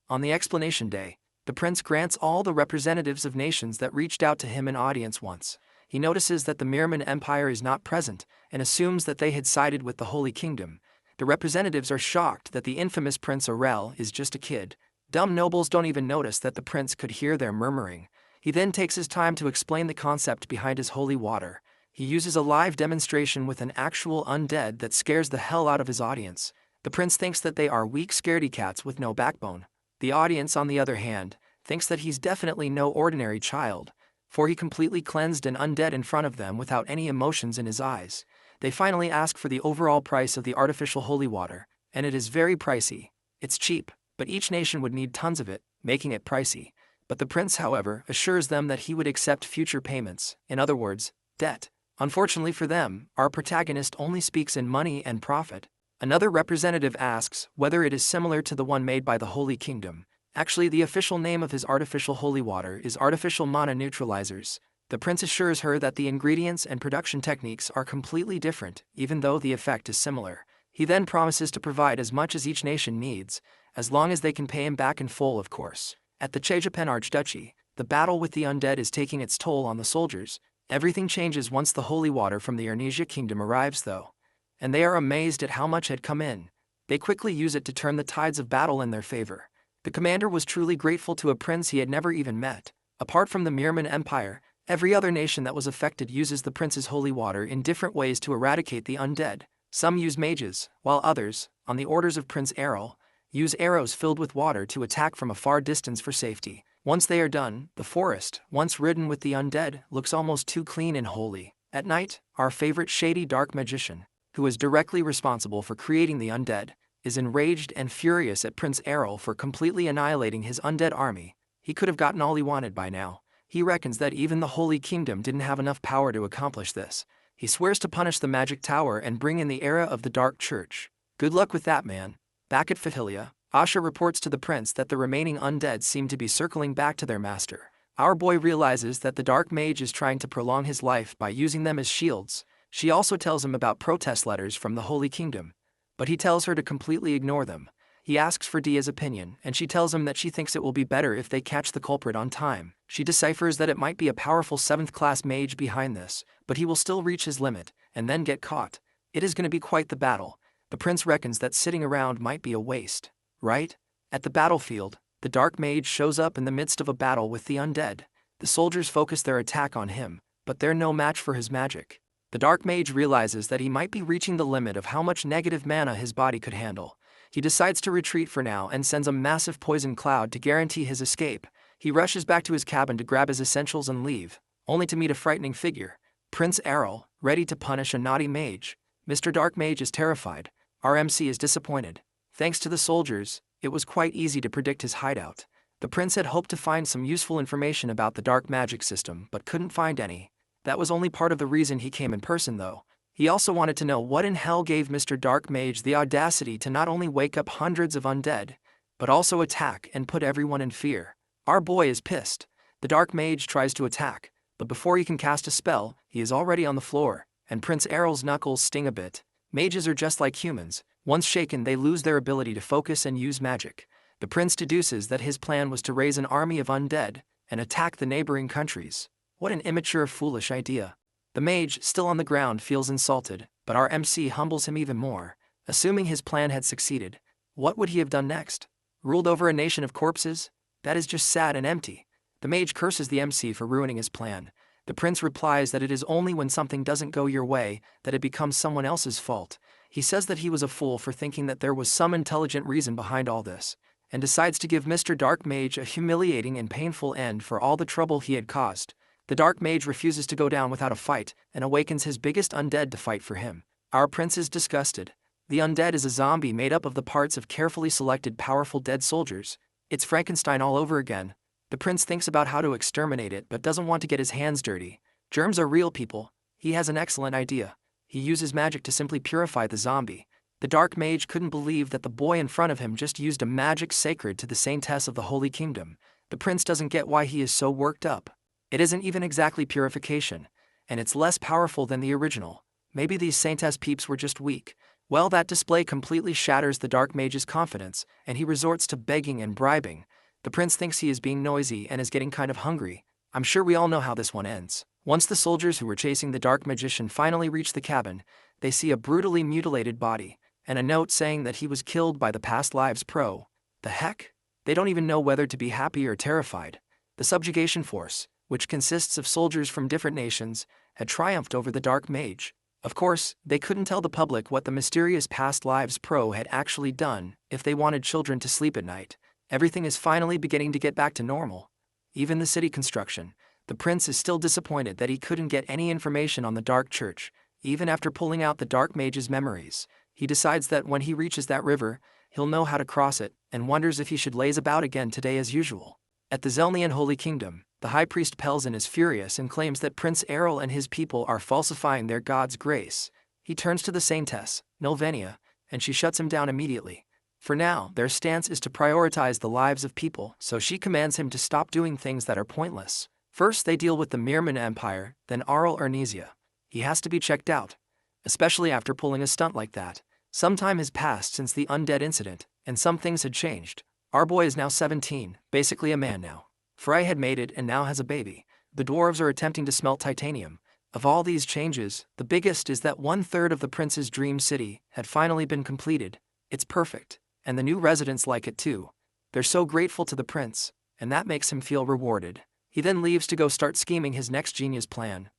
On the explanation day, the prince grants all the representatives of nations that reached out to him an audience once. He notices that the Mirman Empire is not present and assumes that they had sided with the Holy Kingdom. The representatives are shocked that the infamous Prince Arel is just a kid. Dumb nobles don't even notice that the prince could hear their murmuring. He then takes his time to explain the concept behind his holy water. He uses a live demonstration with an actual undead that scares the hell out of his audience. The prince thinks that they are weak scaredy cats with no backbone. The audience, on the other hand, thinks that he's definitely no ordinary child, for he completely cleansed an undead in front of them without any emotions in his eyes. They finally ask for the overall price of the artificial holy water, and it is very pricey. It's cheap, but each nation would need tons of it, making it pricey. But the prince, however, assures them that he would accept future payments, in other words, debt. Unfortunately for them, our protagonist only speaks in money and profit. Another representative asks whether it is similar to the one made by the Holy Kingdom. Actually, the official name of his artificial holy water is artificial mana neutralizers. The prince assures her that the ingredients and production techniques are completely different, even though the effect is similar. He then promises to provide as much as each nation needs, as long as they can pay him back in full, of course. At the Chejapan Archduchy, the battle with the undead is taking its toll on the soldiers. Everything changes once the holy water from the Arnesia Kingdom arrives, though, and they are amazed at how much had come in. They quickly use it to turn the tides of battle in their favor. The commander was truly grateful to a prince he had never even met. Apart from the Mirman Empire, every other nation that was affected uses the prince's holy water in different ways to eradicate the undead. Some use mages, while others, on the orders of Prince Arel, use arrows filled with water to attack from a far distance for safety. Once they are done, the forest, once ridden with the undead, looks almost too clean and holy. At night, our favorite shady dark magician, who is directly responsible for creating the undead, is enraged and furious at Prince Arel for completely annihilating his undead army. He could have gotten all he wanted by now. He reckons that even the Holy Kingdom didn't have enough power to accomplish this. He swears to punish the magic tower and bring in the era of the Dark Church. Good luck with that, man. Back at Fatilia, Asha reports to the prince that the remaining undead seem to be circling back to their master. Our boy realizes that the Dark Mage is trying to prolong his life by using them as shields. She also tells him about protest letters from the Holy Kingdom, but he tells her to completely ignore them. He asks for Dia's opinion, and she tells him that she thinks it will be better if they catch the culprit on time. She deciphers that it might be a powerful 7th-class mage behind this, but he will still reach his limit, and then get caught. It is going to be quite the battle. The prince reckons that sitting around might be a waste, right? At the battlefield, the Dark Mage shows up in the midst of a battle with the undead. The soldiers focus their attack on him, but they're no match for his magic. The Dark Mage realizes that he might be reaching the limit of how much negative mana his body could handle. He decides to retreat for now and sends a massive poison cloud to guarantee his escape. He rushes back to his cabin to grab his essentials and leave, only to meet a frightening figure, Prince Arel, ready to punish a naughty mage. Mr. Dark Mage is terrified. Our MC is disappointed. Thanks to the soldiers, it was quite easy to predict his hideout. The prince had hoped to find some useful information about the dark magic system, but couldn't find any. That was only part of the reason he came in person, though. He also wanted to know what in hell gave Mr. Dark Mage the audacity to not only wake up hundreds of undead, but also attack and put everyone in fear. Our boy is pissed. The Dark Mage tries to attack, but before he can cast a spell, he is already on the floor, and Prince Arel's knuckles sting a bit. Mages are just like humans. Once shaken, they lose their ability to focus and use magic. The prince deduces that his plan was to raise an army of undead and attack the neighboring countries. What an immature, foolish idea. The mage, still on the ground, feels insulted, but our MC humbles him even more. Assuming his plan had succeeded, what would he have done next? Ruled over a nation of corpses? That is just sad and empty. The mage curses the MC for ruining his plan. The prince replies that it is only when something doesn't go your way that it becomes someone else's fault. He says that he was a fool for thinking that there was some intelligent reason behind all this, and decides to give Mr. Dark Mage a humiliating and painful end for all the trouble he had caused. The Dark Mage refuses to go down without a fight and awakens his biggest undead to fight for him. Our prince is disgusted. The undead is a zombie made up of the parts of carefully selected powerful dead soldiers. It's Frankenstein all over again. The prince thinks about how to exterminate it but doesn't want to get his hands dirty. Germs are real, people. He has an excellent idea. He uses magic to simply purify the zombie. The Dark Mage couldn't believe that the boy in front of him just used a magic sacred to the saintess of the Holy Kingdom. The prince doesn't get why he is so worked up. It isn't even exactly purification, and it's less powerful than the original. Maybe these saintess peeps were just weak. Well, that display completely shatters the dark mage's confidence, and he resorts to begging and bribing. The prince thinks he is being noisy and is getting kind of hungry. I'm sure we all know how this one ends. Once the soldiers who were chasing the dark magician finally reach the cabin, they see a brutally mutilated body, and a note saying that he was killed by the past lives pro. The heck? They don't even know whether to be happy or terrified. The subjugation force, which consists of soldiers from different nations, had triumphed over the dark mage. Of course, they couldn't tell the public what the mysterious past lives pro had actually done if they wanted children to sleep at night. Everything is finally beginning to get back to normal. Even the city construction. The prince is still disappointed that he couldn't get any information on the dark church. Even after pulling out the dark mage's memories, he decides that when he reaches that river, he'll know how to cross it, and wonders if he should laze about again today as usual. At the Zelnian Holy Kingdom, the High Priest Pelzen is furious and claims that Prince Arel and his people are falsifying their god's grace. He turns to the Saintess, Nilvenia, and she shuts him down immediately. For now, their stance is to prioritize the lives of people, so she commands him to stop doing things that are pointless. First they deal with the Mirman Empire, then Arel Ernesia. He has to be checked out, especially after pulling a stunt like that. Some time has passed since the undead incident, and some things had changed. Our boy is now 17, basically a man now. Frey had mated and now has a baby. The dwarves are attempting to smelt titanium. Of all these changes, the biggest is that 1/3 of the prince's dream city had finally been completed. It's perfect, and the new residents like it too. They're so grateful to the prince, and that makes him feel rewarded. He then leaves to go start scheming his next genius plan.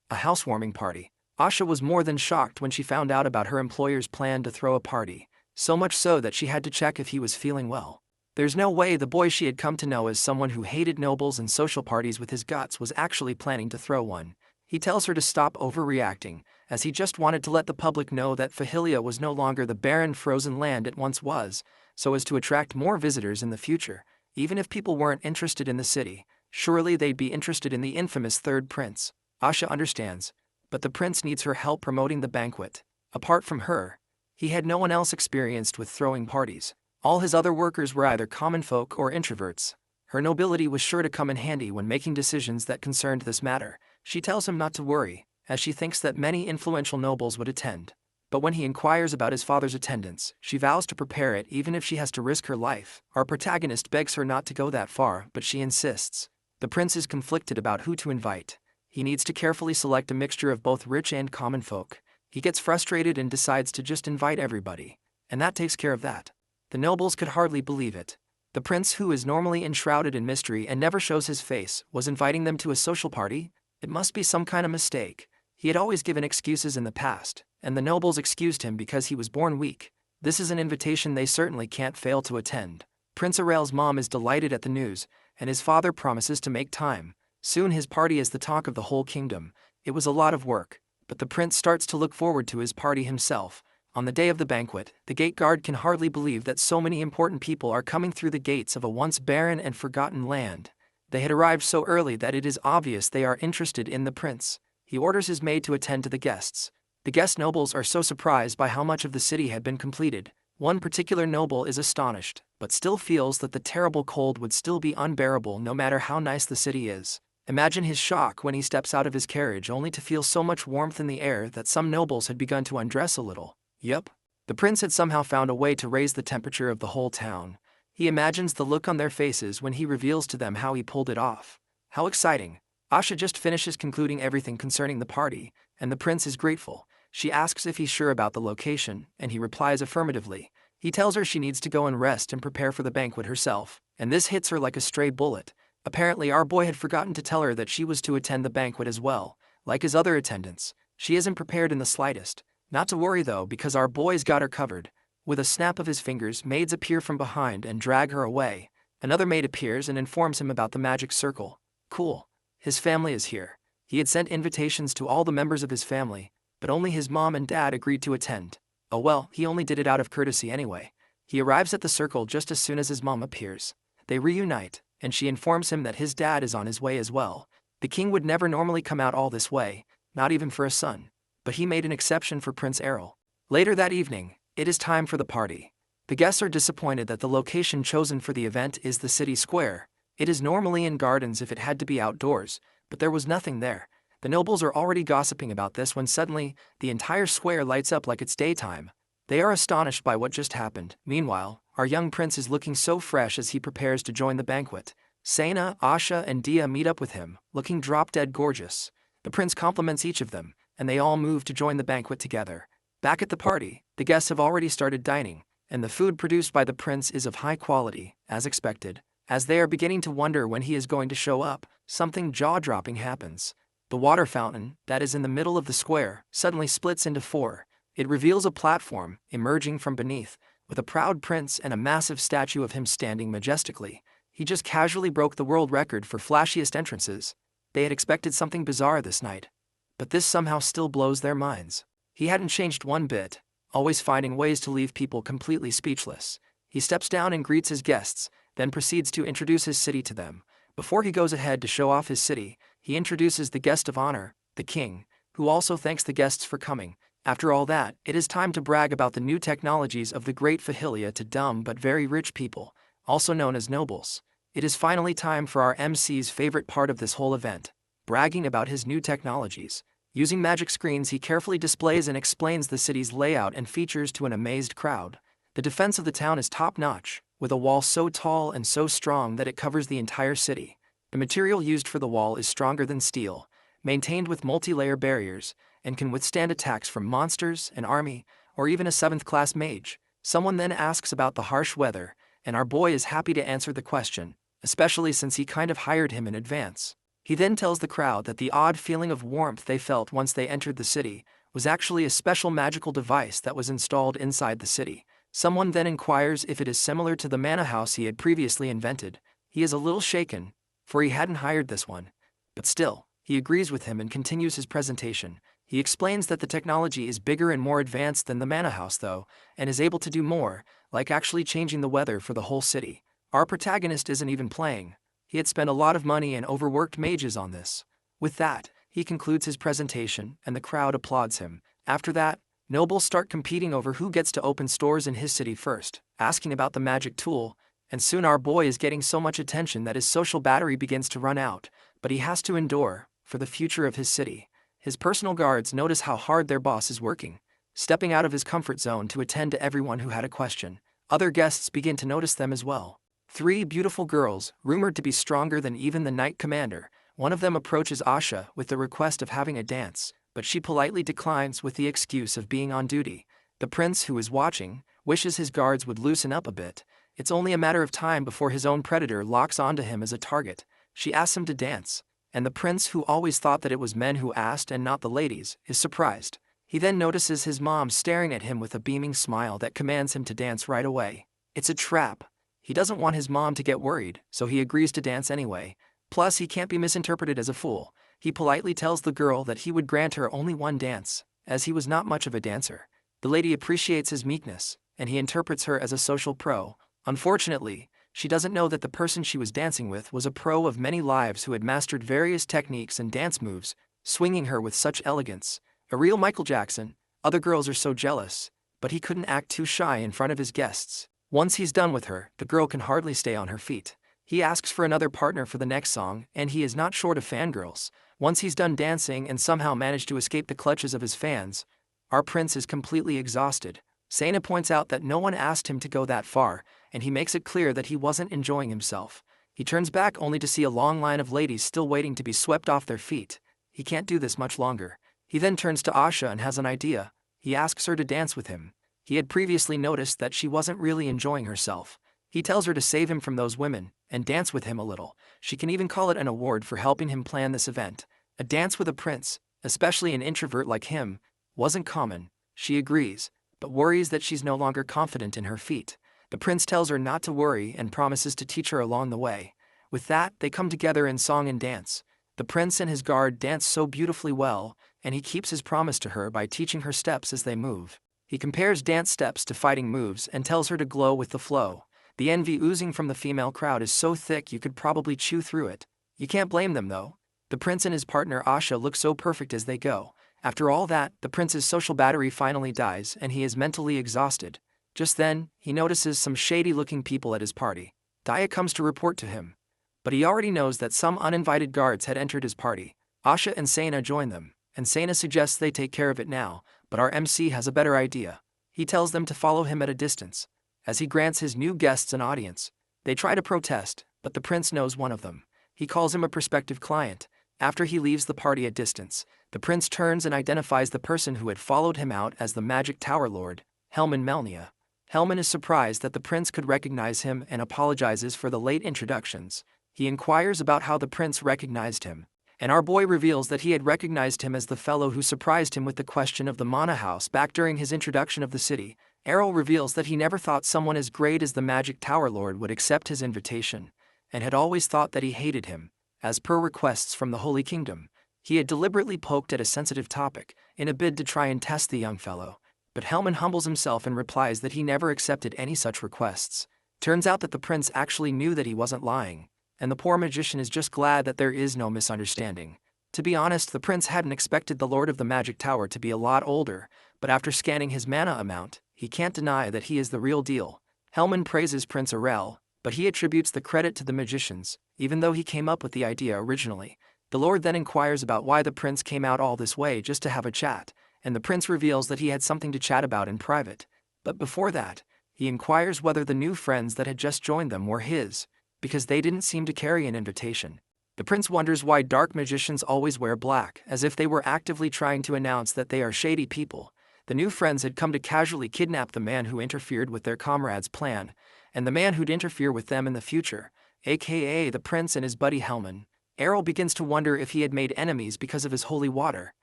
A housewarming party. Asha was more than shocked when she found out about her employer's plan to throw a party, so much so that she had to check if he was feeling well. There's no way the boy she had come to know as someone who hated nobles and social parties with his guts was actually planning to throw one. He tells her to stop overreacting, as he just wanted to let the public know that Fahilia was no longer the barren frozen land it once was, so as to attract more visitors in the future. Even if people weren't interested in the city, surely they'd be interested in the infamous third prince. Asha understands, but the prince needs her help promoting the banquet. Apart from her, he had no one else experienced with throwing parties. All his other workers were either common folk or introverts. Her nobility was sure to come in handy when making decisions that concerned this matter. She tells him not to worry, as she thinks that many influential nobles would attend. But when he inquires about his father's attendance, she vows to prepare it even if she has to risk her life. Our protagonist begs her not to go that far, but she insists. The prince is conflicted about who to invite. He needs to carefully select a mixture of both rich and common folk. He gets frustrated and decides to just invite everybody, and that takes care of that. The nobles could hardly believe it. The prince, who is normally enshrouded in mystery and never shows his face, was inviting them to a social party? It must be some kind of mistake. He had always given excuses in the past, and the nobles excused him because he was born weak. This is an invitation they certainly can't fail to attend. Prince Arel's mom is delighted at the news, and his father promises to make time. Soon his party is the talk of the whole kingdom. It was a lot of work, but the prince starts to look forward to his party himself. On the day of the banquet, the gate guard can hardly believe that so many important people are coming through the gates of a once barren and forgotten land. They had arrived so early that it is obvious they are interested in the prince. He orders his maid to attend to the guests. The guest nobles are so surprised by how much of the city had been completed. One particular noble is astonished, but still feels that the terrible cold would still be unbearable no matter how nice the city is. Imagine his shock when he steps out of his carriage only to feel so much warmth in the air that some nobles had begun to undress a little. Yup. The prince had somehow found a way to raise the temperature of the whole town. He imagines the look on their faces when he reveals to them how he pulled it off. How exciting. Asha just finishes concluding everything concerning the party, and the prince is grateful. She asks if he's sure about the location, and he replies affirmatively. He tells her she needs to go and rest and prepare for the banquet herself, and this hits her like a stray bullet. Apparently our boy had forgotten to tell her that she was to attend the banquet as well. Like his other attendants, she isn't prepared in the slightest. Not to worry though, because our boy's got her covered. With a snap of his fingers, maids appear from behind and drag her away. Another maid appears and informs him about the magic circle. Cool. His family is here. He had sent invitations to all the members of his family, but only his mom and dad agreed to attend. Oh well, he only did it out of courtesy anyway. He arrives at the circle just as soon as his mom appears. They reunite, and she informs him that his dad is on his way as well. The king would never normally come out all this way, not even for a son. But he made an exception for Prince Arel. Later that evening, it is time for the party. The guests are disappointed that the location chosen for the event is the city square. It is normally in gardens if it had to be outdoors, but there was nothing there. The nobles are already gossiping about this when suddenly, the entire square lights up like it's daytime. They are astonished by what just happened. Meanwhile, our young prince is looking so fresh as he prepares to join the banquet. Sana, Asha, and Dia meet up with him, looking drop-dead gorgeous. The prince compliments each of them, and they all move to join the banquet together. Back at the party, the guests have already started dining, and the food produced by the prince is of high quality, as expected. As they are beginning to wonder when he is going to show up, something jaw-dropping happens. The water fountain, that is in the middle of the square, suddenly splits into four. It reveals a platform, emerging from beneath, with a proud prince and a massive statue of him standing majestically. He just casually broke the world record for flashiest entrances. They had expected something bizarre this night, but this somehow still blows their minds. He hadn't changed one bit, always finding ways to leave people completely speechless. He steps down and greets his guests, then proceeds to introduce his city to them. Before he goes ahead to show off his city, he introduces the guest of honor, the king, who also thanks the guests for coming. After all that, it is time to brag about the new technologies of the great Fahilia to dumb but very rich people, also known as nobles. It is finally time for our MC's favorite part of this whole event, bragging about his new technologies. Using magic screens, he carefully displays and explains the city's layout and features to an amazed crowd. The defense of the town is top-notch, with a wall so tall and so strong that it covers the entire city. The material used for the wall is stronger than steel, maintained with multi-layer barriers, and can withstand attacks from monsters, an army, or even a 7th-class mage. Someone then asks about the harsh weather, and our boy is happy to answer the question, especially since he kind of hired him in advance. He then tells the crowd that the odd feeling of warmth they felt once they entered the city was actually a special magical device that was installed inside the city. Someone then inquires if it is similar to the mana house he had previously invented. He is a little shaken, for he hadn't hired this one. But still, he agrees with him and continues his presentation. He explains that the technology is bigger and more advanced than the mana house though, and is able to do more, like actually changing the weather for the whole city. Our protagonist isn't even playing. He had spent a lot of money and overworked mages on this. With that, he concludes his presentation, and the crowd applauds him. After that, nobles start competing over who gets to open stores in his city first, asking about the magic tool, and soon our boy is getting so much attention that his social battery begins to run out, but he has to endure, for the future of his city. His personal guards notice how hard their boss is working, stepping out of his comfort zone to attend to everyone who had a question. Other guests begin to notice them as well. 3 beautiful girls, rumored to be stronger than even the Knight Commander. One of them approaches Asha with the request of having a dance, but she politely declines with the excuse of being on duty. The prince, who is watching, wishes his guards would loosen up a bit. It's only a matter of time before his own predator locks onto him as a target. She asks him to dance, and the prince, who always thought that it was men who asked and not the ladies, is surprised. He then notices his mom staring at him with a beaming smile that commands him to dance right away. It's a trap. He doesn't want his mom to get worried, so he agrees to dance anyway. Plus, he can't be misinterpreted as a fool. He politely tells the girl that he would grant her only one dance, as he was not much of a dancer. The lady appreciates his meekness, and he interprets her as a social pro. Unfortunately, she doesn't know that the person she was dancing with was a pro of many lives who had mastered various techniques and dance moves, swinging her with such elegance. A real Michael Jackson. Other girls are so jealous, but he couldn't act too shy in front of his guests. Once he's done with her, the girl can hardly stay on her feet. He asks for another partner for the next song, and he is not short of fangirls. Once he's done dancing and somehow managed to escape the clutches of his fans, our prince is completely exhausted. Sana points out that no one asked him to go that far, and he makes it clear that he wasn't enjoying himself. He turns back only to see a long line of ladies still waiting to be swept off their feet. He can't do this much longer. He then turns to Asha and has an idea. He asks her to dance with him. He had previously noticed that she wasn't really enjoying herself. He tells her to save him from those women and dance with him a little. She can even call it an award for helping him plan this event. A dance with a prince, especially an introvert like him, wasn't common. She agrees, but worries that she's no longer confident in her feet. The prince tells her not to worry and promises to teach her along the way. With that, they come together in song and dance. The prince and his guard dance so beautifully well, and he keeps his promise to her by teaching her steps as they move. He compares dance steps to fighting moves and tells her to glow with the flow. The envy oozing from the female crowd is so thick you could probably chew through it. You can't blame them though. The prince and his partner Asha look so perfect as they go. After all that, the prince's social battery finally dies and he is mentally exhausted. Just then, he notices some shady-looking people at his party. Datta comes to report to him, but he already knows that some uninvited guards had entered his party. Asha and Sana join them, and Sana suggests they take care of it now, but our MC has a better idea. He tells them to follow him at a distance. As he grants his new guests an audience, they try to protest, but the prince knows one of them. He calls him a prospective client. After he leaves the party at distance, the prince turns and identifies the person who had followed him out as the Magic Tower Lord, Helman Melnia. Helman is surprised that the prince could recognize him and apologizes for the late introductions. He inquires about how the prince recognized him, and our boy reveals that he had recognized him as the fellow who surprised him with the question of the Mana House back during his introduction of the city. Arel reveals that he never thought someone as great as the Magic Tower Lord would accept his invitation, and had always thought that he hated him. As per requests from the Holy Kingdom, he had deliberately poked at a sensitive topic in a bid to try and test the young fellow. But Helman humbles himself and replies that he never accepted any such requests. Turns out that the prince actually knew that he wasn't lying, and the poor magician is just glad that there is no misunderstanding. To be honest, the prince hadn't expected the Lord of the Magic Tower to be a lot older, but after scanning his mana amount, he can't deny that he is the real deal. Helman praises Prince Arel, but he attributes the credit to the magicians, even though he came up with the idea originally. The Lord then inquires about why the prince came out all this way just to have a chat, and the prince reveals that he had something to chat about in private. But before that, he inquires whether the new friends that had just joined them were his, because they didn't seem to carry an invitation. The prince wonders why dark magicians always wear black, as if they were actively trying to announce that they are shady people. The new friends had come to casually kidnap the man who interfered with their comrade's plan, and the man who'd interfere with them in the future, aka the prince and his buddy Helman. Arel begins to wonder if he had made enemies because of his holy water,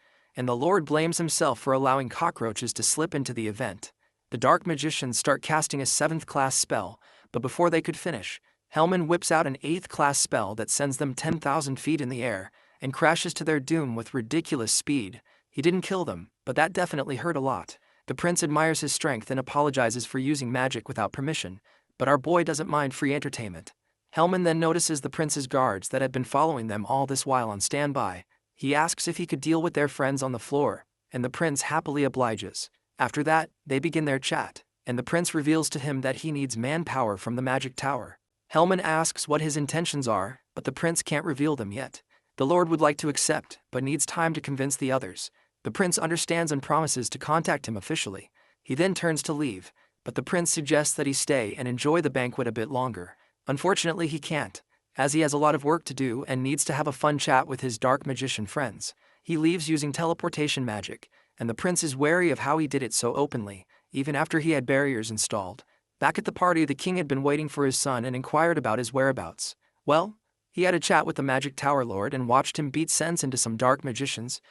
and the Lord blames himself for allowing cockroaches to slip into the event. The dark magicians start casting a 7th class spell, but before they could finish, Helman whips out an 8th class spell that sends them 10,000 feet in the air, and crashes to their doom with ridiculous speed. He didn't kill them, but that definitely hurt a lot. The prince admires his strength and apologizes for using magic without permission, but our boy doesn't mind free entertainment. Helman then notices the prince's guards that had been following them all this while on standby. He asks if he could deal with their friends on the floor, and the prince happily obliges. After that, they begin their chat, and the prince reveals to him that he needs manpower from the Magic Tower. Helman asks what his intentions are, but the prince can't reveal them yet. The Lord would like to accept, but needs time to convince the others. The prince understands and promises to contact him officially. He then turns to leave, but the prince suggests that he stay and enjoy the banquet a bit longer. Unfortunately, he can't, as he has a lot of work to do and needs to have a fun chat with his dark magician friends. He leaves using teleportation magic, and the prince is wary of how he did it so openly, even after he had barriers installed. Back at the party, the king had been waiting for his son and inquired about his whereabouts. Well, he had a chat with the Magic Tower Lord and watched him beat sense into some dark magicians,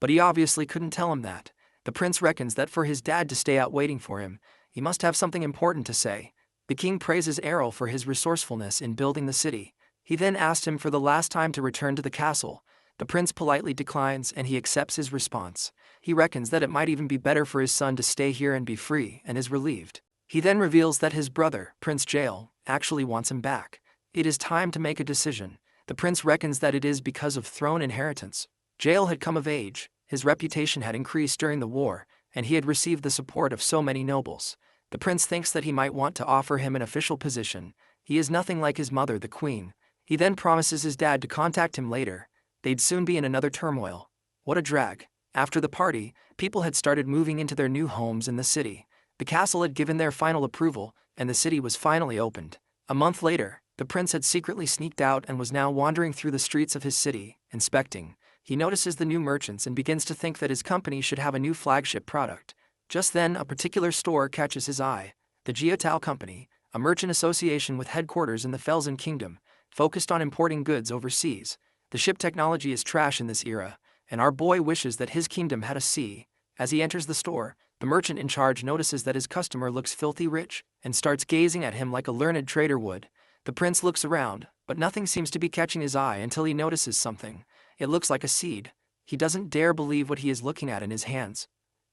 but he obviously couldn't tell him that. The prince reckons that for his dad to stay out waiting for him, he must have something important to say. The king praises Arel for his resourcefulness in building the city. He then asked him for the last time to return to the castle. The prince politely declines and he accepts his response. He reckons that it might even be better for his son to stay here and be free, and is relieved. He then reveals that his brother, Prince Jael, actually wants him back. It is time to make a decision. The prince reckons that it is because of throne inheritance. Jael had come of age, his reputation had increased during the war, and he had received the support of so many nobles. The prince thinks that he might want to offer him an official position. He is nothing like his mother, the queen. He then promises his dad to contact him later. They'd soon be in another turmoil. What a drag. After the party, people had started moving into their new homes in the city. The castle had given their final approval, and the city was finally opened. A month later, the prince had secretly sneaked out and was now wandering through the streets of his city, inspecting. He notices the new merchants and begins to think that his company should have a new flagship product. Just then, a particular store catches his eye. The Geotal Company, a merchant association with headquarters in the Felsen Kingdom, focused on importing goods overseas. The ship technology is trash in this era, and our boy wishes that his kingdom had a sea. As he enters the store, the merchant in charge notices that his customer looks filthy rich, and starts gazing at him like a learned trader would. The prince looks around, but nothing seems to be catching his eye until he notices something. It looks like a seed. He doesn't dare believe what he is looking at in his hands.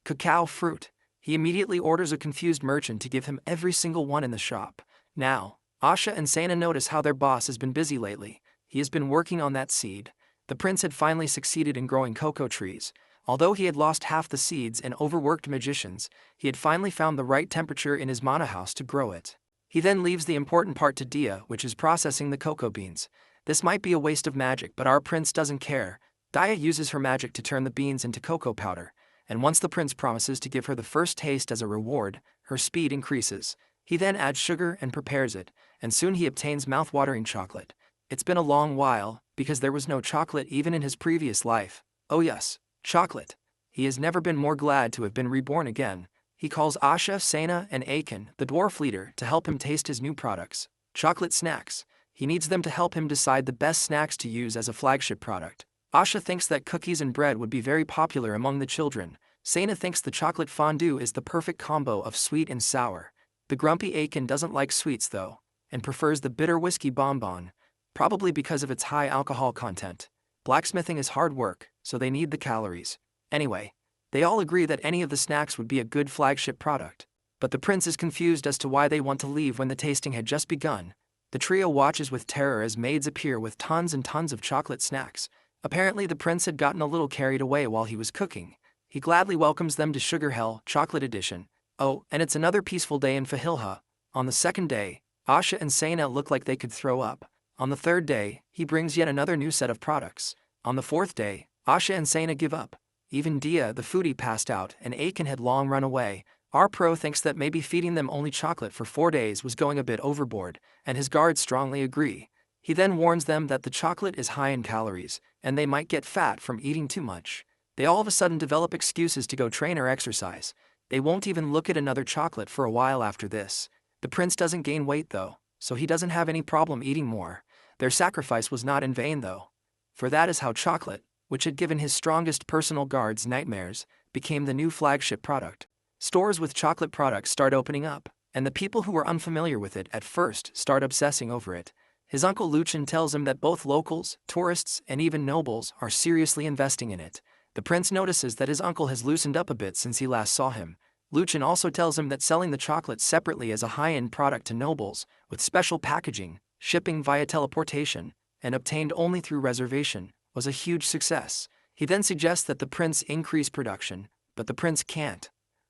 Cacao fruit. He immediately orders a confused merchant to give him every single one in the shop. Now, Asha and Sana notice how their boss has been busy lately. He has been working on that seed. The prince had finally succeeded in growing cocoa trees. Although he had lost half the seeds and overworked magicians, he had finally found the right temperature in his mana house to grow it. He then leaves the important part to Dia, which is processing the cocoa beans. This might be a waste of magic, but our prince doesn't care. Dia uses her magic to turn the beans into cocoa powder, and once the prince promises to give her the first taste as a reward, her speed increases. He then adds sugar and prepares it, and soon he obtains mouth-watering chocolate. It's been a long while, because there was no chocolate even in his previous life. Oh yes, chocolate. He has never been more glad to have been reborn again. He calls Asha, Sena, and Aiken, the dwarf leader, to help him taste his new products, chocolate snacks. He needs them to help him decide the best snacks to use as a flagship product. Asha thinks that cookies and bread would be very popular among the children. Sena thinks the chocolate fondue is the perfect combo of sweet and sour. The grumpy Aiken doesn't like sweets though, and prefers the bitter whiskey bonbon, probably because of its high alcohol content. Blacksmithing is hard work, so they need the calories. Anyway, they all agree that any of the snacks would be a good flagship product. But the prince is confused as to why they want to leave when the tasting had just begun. The trio watches with terror as maids appear with tons and tons of chocolate snacks. Apparently the prince had gotten a little carried away while he was cooking. He gladly welcomes them to Sugar Hell, Chocolate Edition. Oh, and it's another peaceful day in Fahilha. On the second day, Asha and Sena look like they could throw up. On the third day, he brings yet another new set of products. On the fourth day, Asha and Sena give up. Even Dia, the foodie, passed out, and Aiken had long run away. Our pro thinks that maybe feeding them only chocolate for 4 days was going a bit overboard, and his guards strongly agree. He then warns them that the chocolate is high in calories, and they might get fat from eating too much. They all of a sudden develop excuses to go train or exercise. They won't even look at another chocolate for a while after this. The prince doesn't gain weight though, so he doesn't have any problem eating more. Their sacrifice was not in vain though. For that is how chocolate, which had given his strongest personal guards nightmares, became the new flagship product. Stores with chocolate products start opening up, and the people who were unfamiliar with it at first start obsessing over it. His uncle Luchin tells him that both locals, tourists, and even nobles are seriously investing in it. The prince notices that his uncle has loosened up a bit since he last saw him. Luchin also tells him that selling the chocolate separately as a high-end product to nobles, with special packaging, shipping via teleportation, and obtained only through reservation, was a huge success. He then suggests that the prince increase production, but the prince can't.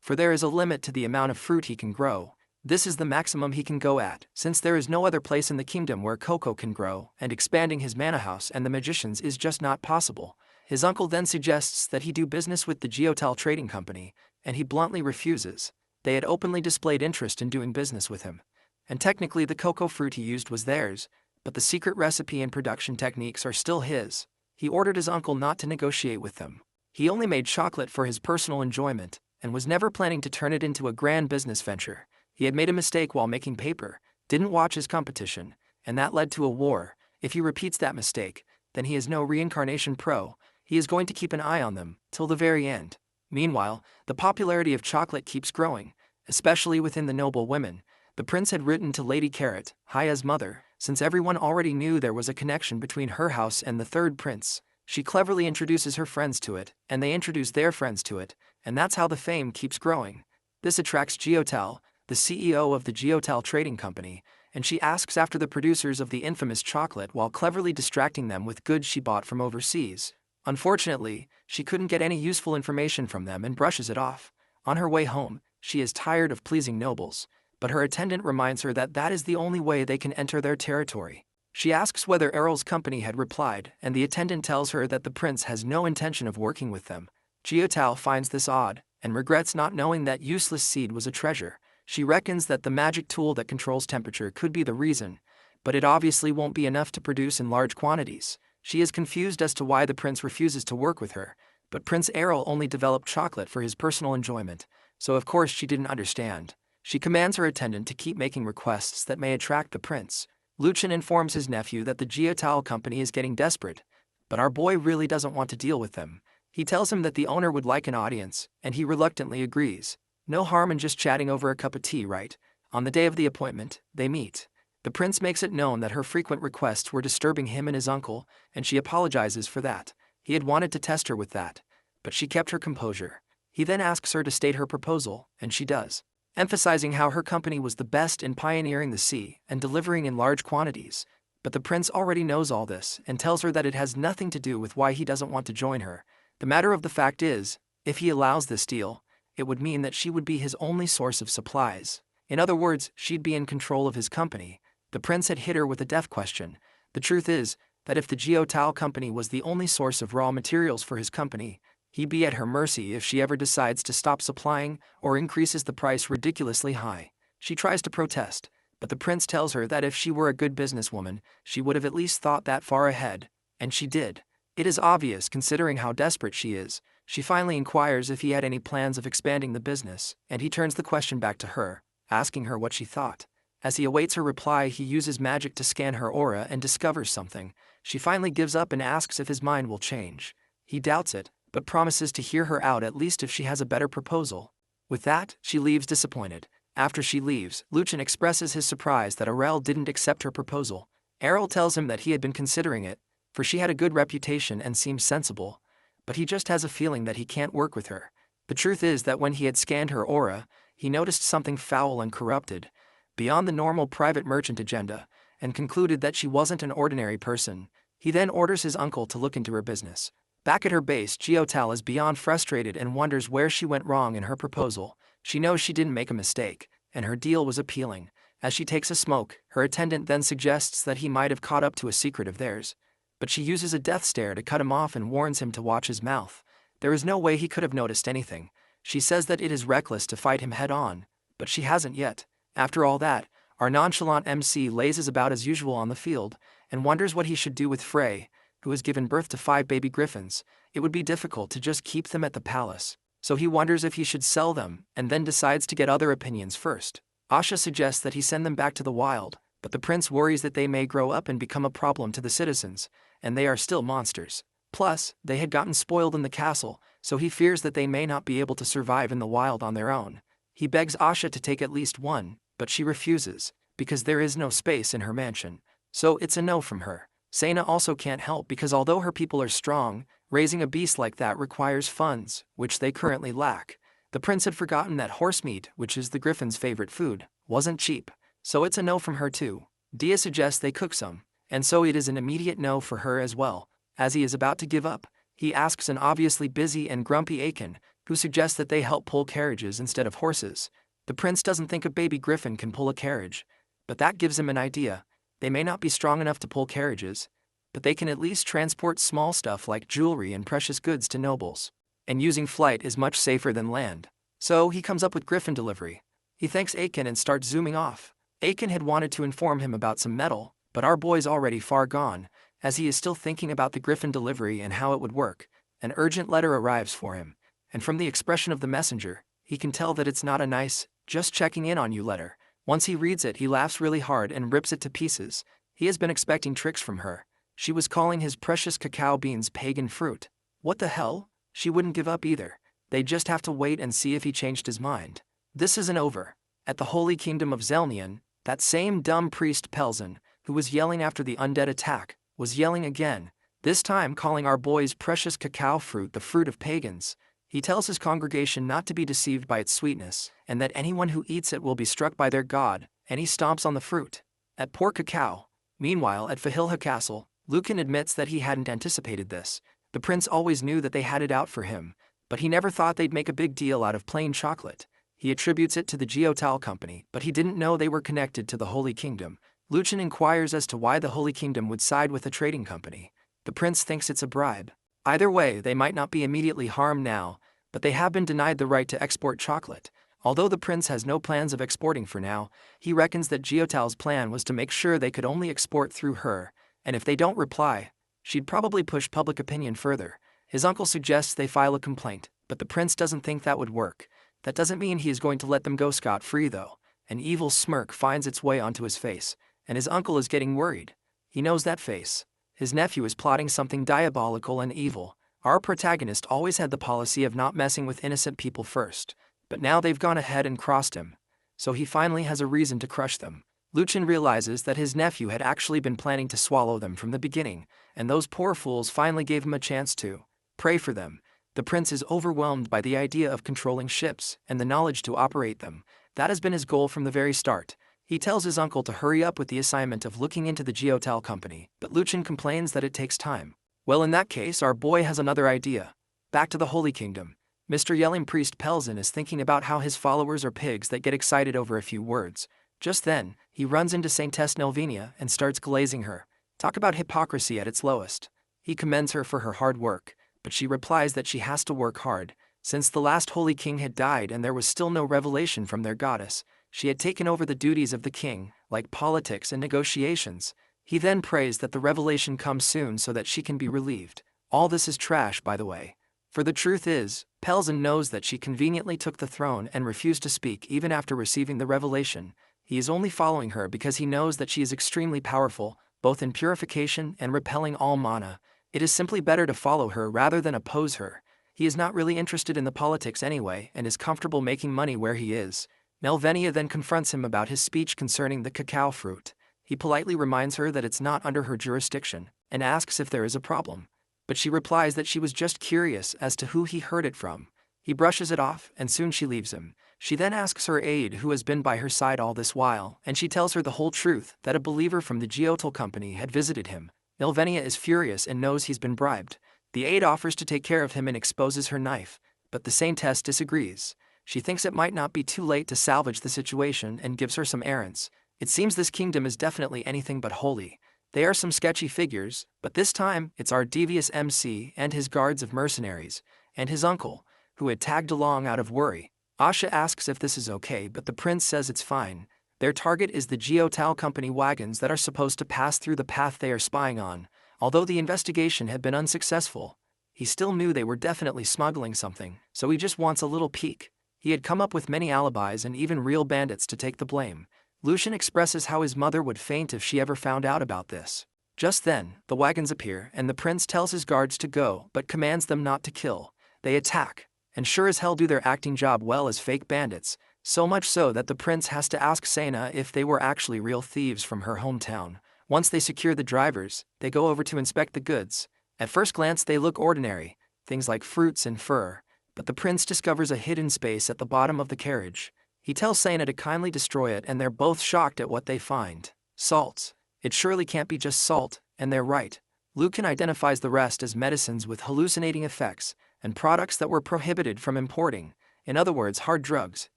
For there is a limit to the amount of fruit he can grow. This is the maximum he can go at, since there is no other place in the kingdom where cocoa can grow, and expanding his mana house and the magicians is just not possible. His uncle then suggests that he do business with the Geotel Trading Company, and he bluntly refuses. They had openly displayed interest in doing business with him. And technically the cocoa fruit he used was theirs, but the secret recipe and production techniques are still his. He ordered his uncle not to negotiate with them. He only made chocolate for his personal enjoyment, and was never planning to turn it into a grand business venture. He had made a mistake while making paper, didn't watch his competition, and that led to a war. If he repeats that mistake, then he is no reincarnation pro. He is going to keep an eye on them, till the very end. Meanwhile, the popularity of chocolate keeps growing, especially within the noble women. The prince had written to Lady Carrot, Haya's mother, since everyone already knew there was a connection between her house and the third prince. She cleverly introduces her friends to it, and they introduce their friends to it, and that's how the fame keeps growing. This attracts Geotel, the CEO of the Geotel Trading Company, and she asks after the producers of the infamous chocolate while cleverly distracting them with goods she bought from overseas. Unfortunately, she couldn't get any useful information from them and brushes it off. On her way home, she is tired of pleasing nobles, but her attendant reminds her that that is the only way they can enter their territory. She asks whether Arel's company had replied, and the attendant tells her that the prince has no intention of working with them. Geotal finds this odd, and regrets not knowing that useless seed was a treasure. She reckons that the magic tool that controls temperature could be the reason, but it obviously won't be enough to produce in large quantities. She is confused as to why the prince refuses to work with her, but Prince Arel only developed chocolate for his personal enjoyment, so of course she didn't understand. She commands her attendant to keep making requests that may attract the prince. Luchin informs his nephew that the Geotal company is getting desperate, but our boy really doesn't want to deal with them. He tells him that the owner would like an audience, and he reluctantly agrees. No harm in just chatting over a cup of tea, right? On the day of the appointment, they meet. The prince makes it known that her frequent requests were disturbing him and his uncle, and she apologizes for that. He had wanted to test her with that, but she kept her composure. He then asks her to state her proposal, and she does, emphasizing how her company was the best in pioneering the sea and delivering in large quantities. But the prince already knows all this and tells her that it has nothing to do with why he doesn't want to join her. The matter of the fact is, if he allows this deal, it would mean that she would be his only source of supplies. In other words, she'd be in control of his company. The prince had hit her with a death question. The truth is that if the Geotal company was the only source of raw materials for his company, He'd be at her mercy if she ever decides to stop supplying or increases the price ridiculously high. She tries to protest, but the prince tells her that if she were a good businesswoman, she would have at least thought that far ahead, and she did. It is obvious considering how desperate she is. She finally inquires if he had any plans of expanding the business, and he turns the question back to her, asking her what she thought. As he awaits her reply, he uses magic to scan her aura and discovers something. She finally gives up and asks if his mind will change. He doubts it, but promises to hear her out at least if she has a better proposal. With that, she leaves disappointed. After she leaves, Luchin expresses his surprise that Arel didn't accept her proposal. Arel tells him that he had been considering it, for she had a good reputation and seemed sensible, but he just has a feeling that he can't work with her. The truth is that when he had scanned her aura, he noticed something foul and corrupted, beyond the normal private merchant agenda, and concluded that she wasn't an ordinary person. He then orders his uncle to look into her business. Back at her base, Geotal is beyond frustrated and wonders where she went wrong in her proposal. She knows she didn't make a mistake, and her deal was appealing. As she takes a smoke, her attendant then suggests that he might have caught up to a secret of theirs. But she uses a death stare to cut him off and warns him to watch his mouth. There is no way he could have noticed anything. She says that it is reckless to fight him head-on, but she hasn't yet. After all that, our nonchalant MC lazes about as usual on the field, and wonders what he should do with Frey, who has given birth to 5 baby griffins. It would be difficult to just keep them at the palace, so he wonders if he should sell them, and then decides to get other opinions first. Asha suggests that he send them back to the wild, but the prince worries that they may grow up and become a problem to the citizens, and they are still monsters. Plus, they had gotten spoiled in the castle, so he fears that they may not be able to survive in the wild on their own. He begs Asha to take at least one, but she refuses, because there is no space in her mansion. So it's a no from her. Sena also can't help because although her people are strong, raising a beast like that requires funds, which they currently lack. The prince had forgotten that horse meat, which is the griffin's favorite food, wasn't cheap, so it's a no from her too. Dia suggests they cook some, and so it is an immediate no for her as well. As he is about to give up, he asks an obviously busy and grumpy Aiken, who suggests that they help pull carriages instead of horses. The prince doesn't think a baby griffin can pull a carriage, but that gives him an idea. They may not be strong enough to pull carriages, but they can at least transport small stuff like jewelry and precious goods to nobles. And using flight is much safer than land. So he comes up with griffin delivery. He thanks Aiken and starts zooming off. Aiken had wanted to inform him about some metal, but our boy's already far gone, as he is still thinking about the griffin delivery and how it would work. An urgent letter arrives for him, and from the expression of the messenger, he can tell that it's not a nice, just checking in on you letter. Once he reads it, he laughs really hard and rips it to pieces. He has been expecting tricks from her. She was calling his precious cacao beans pagan fruit. What the hell? She wouldn't give up either. They'd just have to wait and see if he changed his mind. This isn't over. At the Holy Kingdom of Zelnian, that same dumb priest Pelzen, who was yelling after the undead attack, was yelling again, this time calling our boy's precious cacao fruit the fruit of pagans. He tells his congregation not to be deceived by its sweetness, and that anyone who eats it will be struck by their god, and he stomps on the fruit. At Poor Cacao. Meanwhile, at Fahilha Castle, Lucan admits that he hadn't anticipated this. The prince always knew that they had it out for him, but he never thought they'd make a big deal out of plain chocolate. He attributes it to the Geotal Company, but he didn't know they were connected to the Holy Kingdom. Luchin inquires as to why the Holy Kingdom would side with a trading company. The prince thinks it's a bribe. Either way, they might not be immediately harmed now, but they have been denied the right to export chocolate. Although the prince has no plans of exporting for now, he reckons that Geotal's plan was to make sure they could only export through her, and if they don't reply, she'd probably push public opinion further. His uncle suggests they file a complaint, but the prince doesn't think that would work. That doesn't mean he is going to let them go scot-free though. An evil smirk finds its way onto his face, and his uncle is getting worried. He knows that face. His nephew is plotting something diabolical and evil. Our protagonist always had the policy of not messing with innocent people first, but now they've gone ahead and crossed him, so he finally has a reason to crush them. Luchin realizes that his nephew had actually been planning to swallow them from the beginning, and those poor fools finally gave him a chance to pray for them. The prince is overwhelmed by the idea of controlling ships and the knowledge to operate them. That has been his goal from the very start. He tells his uncle to hurry up with the assignment of looking into the Geotal Company, but Luchin complains that it takes time. Well, in that case, our boy has another idea. Back to the Holy Kingdom. Mr. Yelling Priest Pelzen is thinking about how his followers are pigs that get excited over a few words. Just then, he runs into Saintess Nelvinia and starts glazing her. Talk about hypocrisy at its lowest. He commends her for her hard work, but she replies that she has to work hard. Since the last holy king had died and there was still no revelation from their goddess, she had taken over the duties of the king, like politics and negotiations. He then prays that the revelation comes soon so that she can be relieved. All this is trash, by the way. For the truth is, Pelzen knows that she conveniently took the throne and refused to speak even after receiving the revelation. He is only following her because he knows that she is extremely powerful, both in purification and repelling all mana. It is simply better to follow her rather than oppose her. He is not really interested in the politics anyway and is comfortable making money where he is. Nelvenia then confronts him about his speech concerning the cacao fruit. He politely reminds her that it's not under her jurisdiction and asks if there is a problem. But she replies that she was just curious as to who he heard it from. He brushes it off and soon she leaves him. She then asks her aide who has been by her side all this while, and she tells her the whole truth, that a believer from the Geotel company had visited him. Nelvenia is furious and knows he's been bribed. The aide offers to take care of him and exposes her knife, but the Saintess disagrees. She thinks it might not be too late to salvage the situation and gives her some errands. It seems this kingdom is definitely anything but holy. They are some sketchy figures, but this time it's our devious MC and his guards of mercenaries, and his uncle, who had tagged along out of worry. Asha asks if this is okay, but the prince says it's fine. Their target is the Geotal company wagons that are supposed to pass through the path they are spying on. Although the investigation had been unsuccessful, he still knew they were definitely smuggling something, so he just wants a little peek. He had come up with many alibis and even real bandits to take the blame. Lucian expresses how his mother would faint if she ever found out about this. Just then, the wagons appear and the prince tells his guards to go but commands them not to kill. They attack, and sure as hell do their acting job well as fake bandits, so much so that the prince has to ask Sena if they were actually real thieves from her hometown. Once they secure the drivers, they go over to inspect the goods. At first glance they look ordinary, things like fruits and fur, but the prince discovers a hidden space at the bottom of the carriage. He tells Sena to kindly destroy it and they're both shocked at what they find. Salts. It surely can't be just salt, and they're right. Lucan identifies the rest as medicines with hallucinating effects, and products that were prohibited from importing. In other words, hard drugs.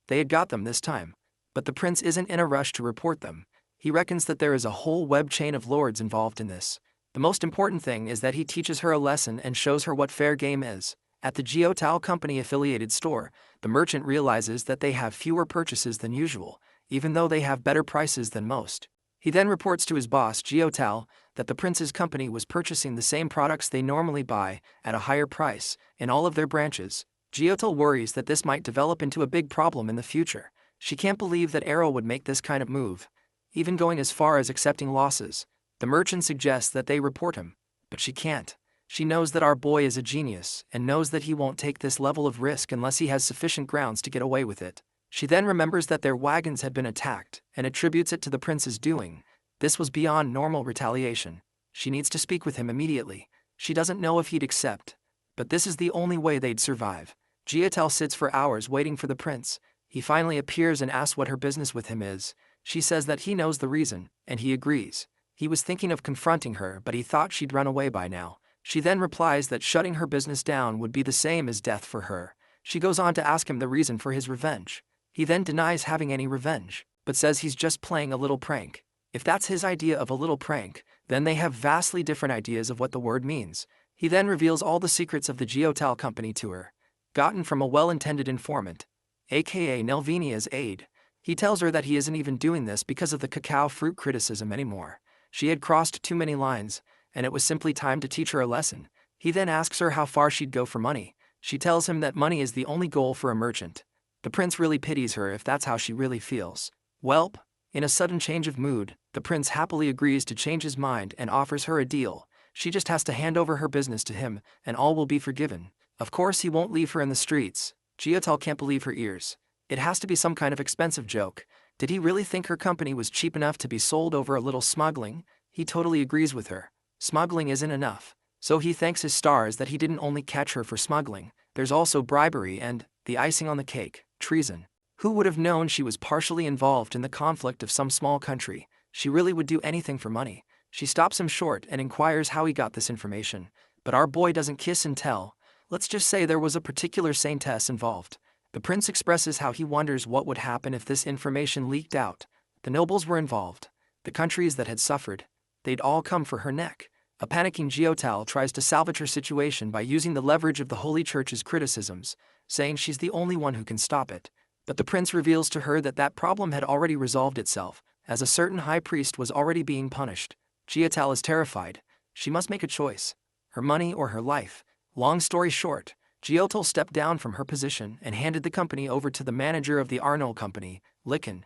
They had got them this time. But the prince isn't in a rush to report them. He reckons that there is a whole web chain of lords involved in this. The most important thing is that he teaches her a lesson and shows her what fair game is. At the Geotal company affiliated store, the merchant realizes that they have fewer purchases than usual, even though they have better prices than most. He then reports to his boss, Geotal, that the prince's company was purchasing the same products they normally buy at a higher price in all of their branches. Geotal worries that this might develop into a big problem in the future. She can't believe that Arel would make this kind of move, even going as far as accepting losses. The merchant suggests that they report him, but she can't. She knows that our boy is a genius and knows that he won't take this level of risk unless he has sufficient grounds to get away with it. She then remembers that their wagons had been attacked and attributes it to the prince's doing. This was beyond normal retaliation. She needs to speak with him immediately. She doesn't know if he'd accept, but this is the only way they'd survive. Geotal sits for hours waiting for the prince. He finally appears and asks what her business with him is. She says that he knows the reason, and he agrees. He was thinking of confronting her, but he thought she'd run away by now. She then replies that shutting her business down would be the same as death for her. She goes on to ask him the reason for his revenge. He then denies having any revenge, but says he's just playing a little prank. If that's his idea of a little prank, then they have vastly different ideas of what the word means. He then reveals all the secrets of the Geotal company to her, gotten from a well-intended informant, aka Nelvenia's aide. He tells her that he isn't even doing this because of the cacao fruit criticism anymore. She had crossed too many lines, and it was simply time to teach her a lesson. He then asks her how far she'd go for money. She tells him that money is the only goal for a merchant. The prince really pities her if that's how she really feels. Welp, in a sudden change of mood, the prince happily agrees to change his mind and offers her a deal. She just has to hand over her business to him, and all will be forgiven. Of course he won't leave her in the streets. Geotal can't believe her ears. It has to be some kind of expensive joke. Did he really think her company was cheap enough to be sold over a little smuggling? He totally agrees with her. Smuggling isn't enough. So he thanks his stars that he didn't only catch her for smuggling. There's also bribery and, the icing on the cake, treason. Who would have known she was partially involved in the conflict of some small country? She really would do anything for money. She stops him short and inquires how he got this information. But our boy doesn't kiss and tell. Let's just say there was a particular saintess involved. The prince expresses how he wonders what would happen if this information leaked out. The nobles were involved. The countries that had suffered. They'd all come for her neck. A panicking Geotal tries to salvage her situation by using the leverage of the Holy Church's criticisms, saying she's the only one who can stop it. But the prince reveals to her that that problem had already resolved itself, as a certain high priest was already being punished. Geotal is terrified. She must make a choice: her money or her life. Long story short, Geotal stepped down from her position and handed the company over to the manager of the Arnold company, Licken.